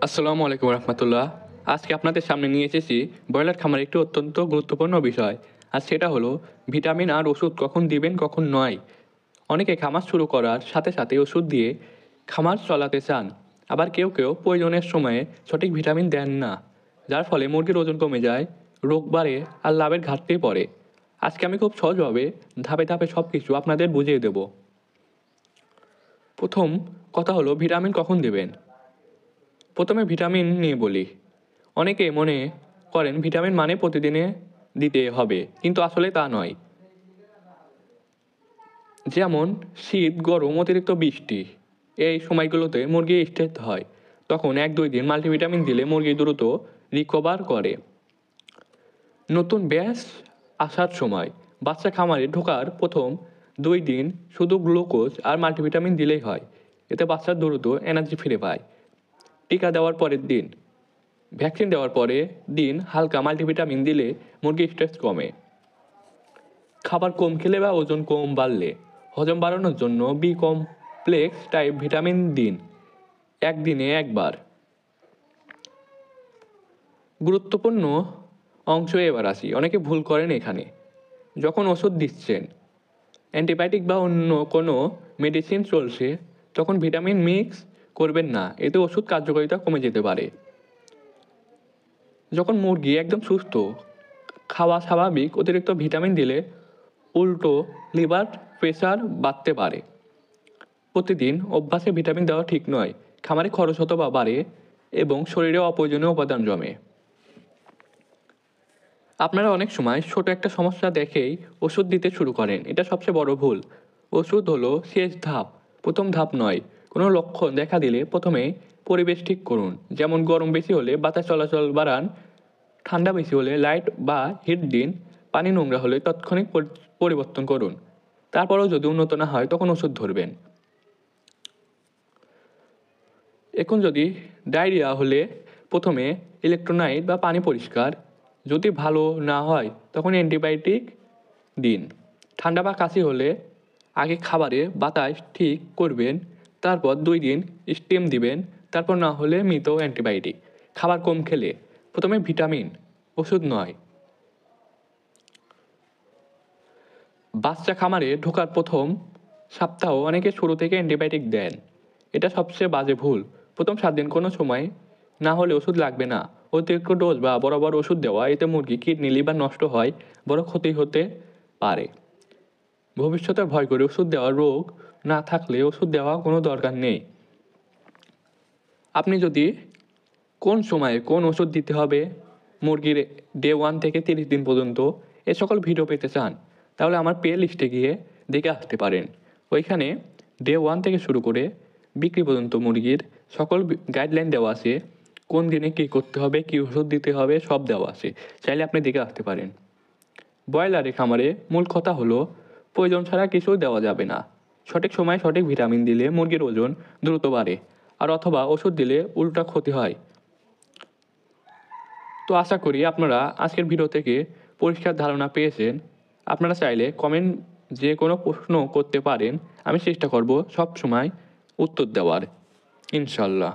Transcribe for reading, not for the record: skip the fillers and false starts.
আসসালামু আলাইকুম রহমতুল্লাহ। আজকে আপনাদের সামনে নিয়ে এসেছি ব্রয়লার খামার একটি অত্যন্ত গুরুত্বপূর্ণ বিষয়। আর সেটা হলো ভিটামিন আর ওষুধ কখন দিবেন কখন নয়। অনেকে খামার শুরু করার সাথে সাথে ওষুধ দিয়ে খামার চালাতে চান, আবার কেউ কেউ প্রয়োজনের সময়ে সঠিক ভিটামিন দেন না, যার ফলে মুরগির ওজন কমে যায়, রোগ বাড়ে আর লাভের ঘাটতি পড়ে। আজকে আমি খুব সহজভাবে ধাপে ধাপে সব কিছু আপনাদের বুঝিয়ে দেব। প্রথম কথা হলো ভিটামিন কখন দেবেন। প্রথমে ভিটামিন নিয়ে বলি। অনেকে মনে করেন ভিটামিন মানে প্রতিদিনে দিতে হবে, কিন্তু আসলে তা নয়। যেমন শীত, গরম, অতিরিক্ত বৃষ্টি, এই সময়গুলোতে মুরগি স্ট্রেস হয়, তখন 1-2 দিন মাল্টিভিটামিন দিলে মুরগি দ্রুত রিকভার করে। নতুন ব্যাচ আসার সময় বাচ্চা খামারে ঢোকার প্রথম 2 দিন শুধু গ্লুকোজ আর মাল্টিভিটামিন দিলেই হয়, এতে বাচ্চা দ্রুত এনার্জি ফিরে পায়। টিকা দেওয়ার পরের দিন, ভ্যাকসিন দেওয়ার পরে দিন হালকা মাল্টিভিটামিন দিলে মুরগির স্ট্রেস কমে। খাবার কম খেলে বা ওজন কম বাড়লে হজম বাড়ানোর জন্য বি কমপ্লেক্স টাইপ ভিটামিন দিন, একদিনে একবার। গুরুত্বপূর্ণ অংশ এবার আসি। অনেকে ভুল করেন এখানে। যখন ওষুধ দিচ্ছেন, অ্যান্টিবায়োটিক বা অন্য কোনো মেডিসিন চলছে, তখন ভিটামিন মিক্স করবেন না, এতে ওষুধ কার্যকারিতা কমে যেতে পারে। যখন মুরগি একদম সুস্থ, খাওয়া স্বাভাবিক, অতিরিক্ত ভিটামিন দিলে উল্টো লিভার প্রেশার বাড়তে পারে। প্রতিদিন অভ্যাসে ভিটামিন দেওয়া ঠিক নয়, খামারে খরচ হতো বা বাড়ে এবং শরীরে অপ্রয়োজনীয় উপাদান জমে। আপনারা অনেক সময় ছোট একটা সমস্যা দেখেই ওষুধ দিতে শুরু করেন, এটা সবচেয়ে বড় ভুল। ওষুধ হলো শেষ ধাপ, প্রথম ধাপ নয়। কোনো লক্ষণ দেখা দিলে প্রথমে পরিবেশ ঠিক করুন, যেমন গরম বেশি হলে বাতাস চলাচল বাড়ান, ঠান্ডা বেশি হলে লাইট বা হিট দিন, পানি নোংরা হলে তাৎক্ষণিক পরিবর্তন করুন। তারপরেও যদি উন্নত না হয় তখন ওষুধ ধরবেন। এখন যদি ডায়রিয়া হলে প্রথমে ইলেকট্রোলাইট বা পানি পরিষ্কার, যদি ভালো না হয় তখন অ্যান্টিবায়োটিক দিন। ঠান্ডা বা কাশি হলে আগে খাবারে বাতাস ঠিক করবেন, তারপর 2 দিন স্টিম দিবেন, তারপর না হলে মৃত অ্যান্টিবায়োটিক। খাবার কম খেলে প্রথমে ভিটামিন, ওষুধ নয়। বাচ্চা খামারে ঢোকার প্রথম সপ্তাহ অনেকে শুরু থেকে অ্যান্টিবায়োটিক দেন, এটা সবচেয়ে বাজে ভুল। প্রথম 7 দিন কোনো সময় না হলে ওষুধ লাগবে না। অতিরিক্ত ডোজ বা বড় বড় ওষুধ দেওয়া, এতে মুরগি কিডনি লিভার নষ্ট হয়, বড় ক্ষতি হতে পারে। ভবিষ্যতে ভয় করে ওষুধ দেওয়া, রোগ না থাকলে ওষুধ দেওয়া কোনো দরকার নেই। আপনি যদি কোন সময়ে কোন ওষুধ দিতে হবে মুরগির ডে 1 থেকে 30 দিন পর্যন্ত এ সকল ভিডিও পেতে চান, তাহলে আমার প্লে লিস্টে গিয়ে দেখে আসতে পারেন। ওইখানে ডে 1 থেকে শুরু করে বিক্রি পর্যন্ত মুরগির সকল গাইডলাইন দেওয়া আছে, কোন দিনে কী করতে হবে, কী ওষুধ দিতে হবে, সব দেওয়া আছে, চাইলে আপনি দেখে আসতে পারেন। ব্রয়লারের খামারে মূল কথা হলো প্রয়োজন ছাড়া কিছু দেওয়া যাবে না। সঠিক সময়ে সঠিক ভিটামিন দিলে মুরগির ওজন দ্রুত বাড়ে, আর অথবা ওষুধ দিলে উল্টা ক্ষতি হয়। তো আশা করি আপনারা আজকের ভিডিও থেকে পরিষ্কার ধারণা পেয়েছেন। আপনারা চাইলে কমেন্ট যে কোনো প্রশ্ন করতে পারেন, আমি চেষ্টা করব সব সময় উত্তর দেওয়ার, ইনশাল্লাহ।